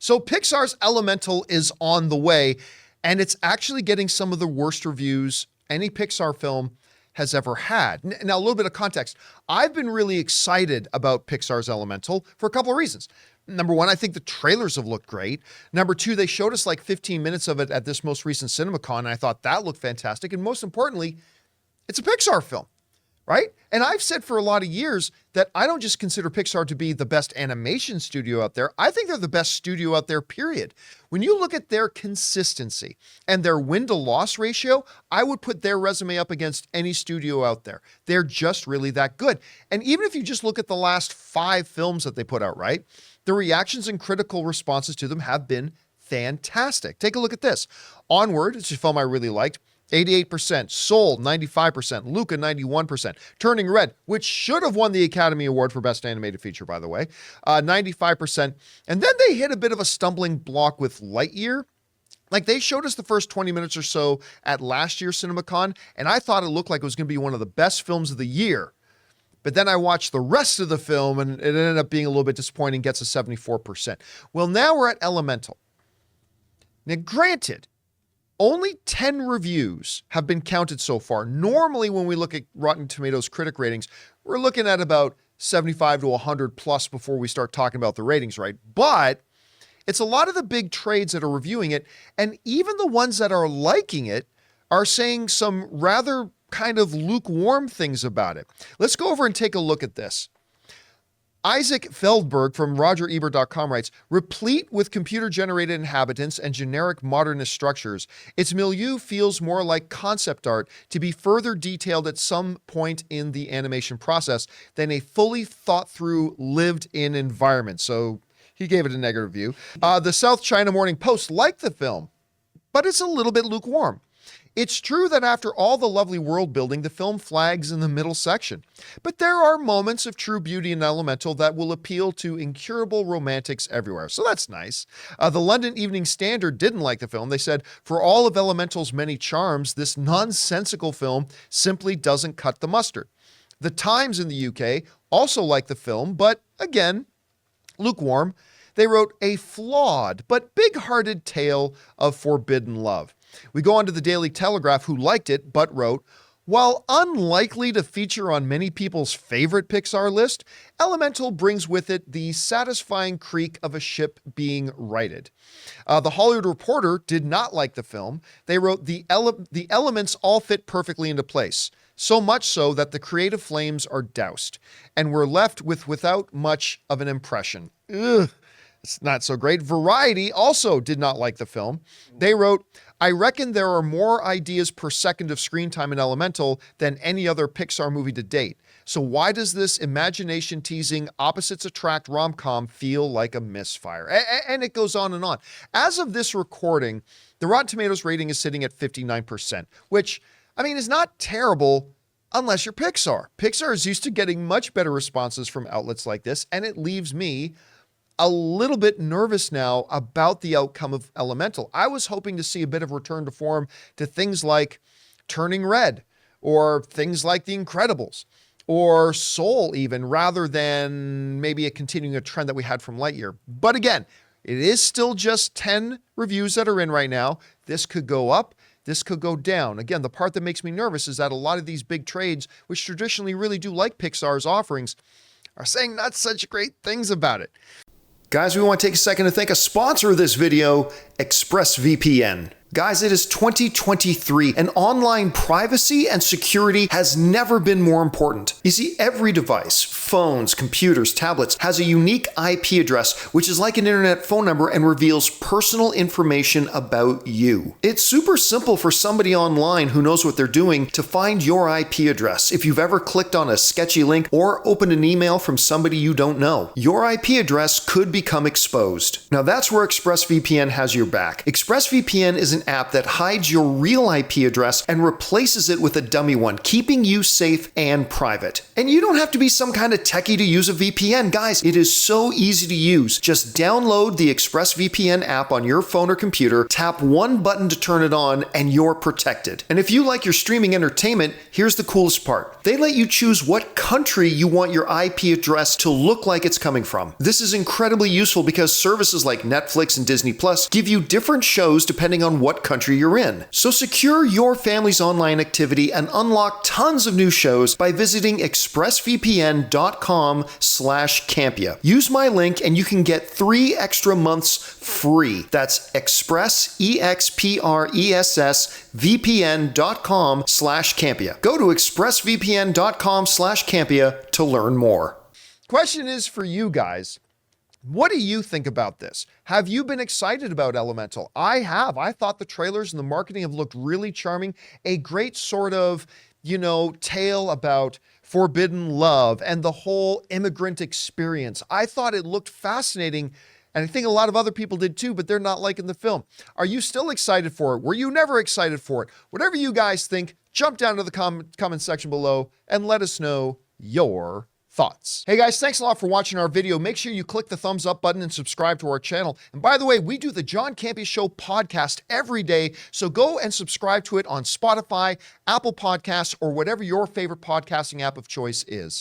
So Pixar's Elemental is on the way, and it's actually getting some of the worst reviews any Pixar film has ever had. Now, a little bit of context. I've been really excited about Pixar's Elemental for a couple of reasons. Number one, I think the trailers have looked great. Number two, they showed us like 15 minutes of it at this most recent CinemaCon, and I thought that looked fantastic. And most importantly, it's a Pixar film, right? And I've said for a lot of years that I don't just consider Pixar to be the best animation studio out there. I think they're the best studio out there, period. When you look at their consistency and their win-to-loss ratio, I would put their resume up against any studio out there. They're just really that good. And even if you just look at the last 5 films that they put out, right? The reactions and critical responses to them have been fantastic. Take a look at this. Onward, it's a film I really liked. 88%, Soul 95%, Luca 91%, Turning Red, which should have won the Academy Award for Best Animated Feature, by the way, 95%. And then they hit a bit of a stumbling block with Lightyear. Like, they showed us the first 20 minutes or so at last year's CinemaCon, and I thought it looked like it was going to be one of the best films of the year. But then I watched the rest of the film, and it ended up being a little bit disappointing, gets a 74%. Well, now we're at Elemental. Now, granted, only 10 reviews have been counted so far. Normally, when we look at Rotten Tomatoes critic ratings, we're looking at about 75 to 100 plus before we start talking about the ratings, right? But it's a lot of the big trades that are reviewing it, and even the ones that are liking it are saying some rather kind of lukewarm things about it. Let's go over and take a look at this. Isaac Feldberg from RogerEbert.com writes, replete with computer-generated inhabitants and generic modernist structures, its milieu feels more like concept art to be further detailed at some point in the animation process than a fully thought-through, lived-in environment. So he gave it a negative review. The South China Morning Post liked the film, but it's a little bit lukewarm. It's true that after all the lovely world building, the film flags in the middle section. But there are moments of true beauty in Elemental that will appeal to incurable romantics everywhere. So that's nice. The London Evening Standard didn't like the film. They said, for all of Elemental's many charms, this nonsensical film simply doesn't cut the mustard. The Times in the UK also liked the film, but again, lukewarm. They wrote a flawed but big-hearted tale of forbidden love. We go on to the Daily Telegraph, who liked it, but wrote, while unlikely to feature on many people's favorite Pixar list, Elemental brings with it the satisfying creak of a ship being righted. The Hollywood Reporter did not like the film. They wrote, the elements all fit perfectly into place, so much so that the creative flames are doused, and we're left without much of an impression. Ugh. It's not so great. Variety also did not like the film. They wrote, I reckon there are more ideas per second of screen time in Elemental than any other Pixar movie to date. So why does this imagination-teasing, opposites-attract rom-com feel like a misfire? And it goes on and on. As of this recording, the Rotten Tomatoes rating is sitting at 59%, which, I mean, is not terrible unless you're Pixar. Pixar is used to getting much better responses from outlets like this, and it leaves me a little bit nervous now about the outcome of Elemental. I was hoping to see a bit of return to form to things like Turning Red, or things like The Incredibles, or Soul even, rather than maybe continuing a trend that we had from Lightyear. But again, it is still just 10 reviews that are in right now. This could go up, this could go down. Again, the part that makes me nervous is that a lot of these big trades, which traditionally really do like Pixar's offerings, are saying not such great things about it. Guys, we want to take a second to thank a sponsor of this video, ExpressVPN. Guys, it is 2023, and online privacy and security has never been more important. You see, every device, phones, computers, tablets, has a unique IP address, which is like an internet phone number and reveals personal information about you. It's super simple for somebody online who knows what they're doing to find your IP address if you've ever clicked on a sketchy link or opened an email from somebody you don't know. Your IP address could become exposed. Now that's where ExpressVPN has your back. ExpressVPN is an app that hides your real IP address and replaces it with a dummy one, keeping you safe and private. And you don't have to be some kind of techie to use a VPN. Guys, it is so easy to use. Just download the ExpressVPN app on your phone or computer, tap one button to turn it on, and you're protected. And if you like your streaming entertainment, here's the coolest part. They let you choose what country you want your IP address to look like it's coming from. This is incredibly useful because services like Netflix and Disney Plus give you different shows depending on what country you're in. So secure your family's online activity and unlock tons of new shows by visiting expressvpn.com/Campea. Use my link and you can get 3 extra months free. That's expressvpn.com/Campea. Go to expressvpn.com/Campea to learn more. Question is for you guys. What do you think about this? Have you been excited about Elemental? I have. I thought the trailers and the marketing have looked really charming. A great sort of, tale about forbidden love and the whole immigrant experience. I thought it looked fascinating, and I think a lot of other people did too, but they're not liking the film. Are you still excited for it? Were you never excited for it? Whatever you guys think, jump down to the comment section below and let us know your thoughts. Hey guys, thanks a lot for watching our video. Make sure you click the thumbs up button and subscribe to our channel. And by the way, we do the John Campea Show podcast every day, so go and subscribe to it on Spotify, Apple Podcasts, or whatever your favorite podcasting app of choice is.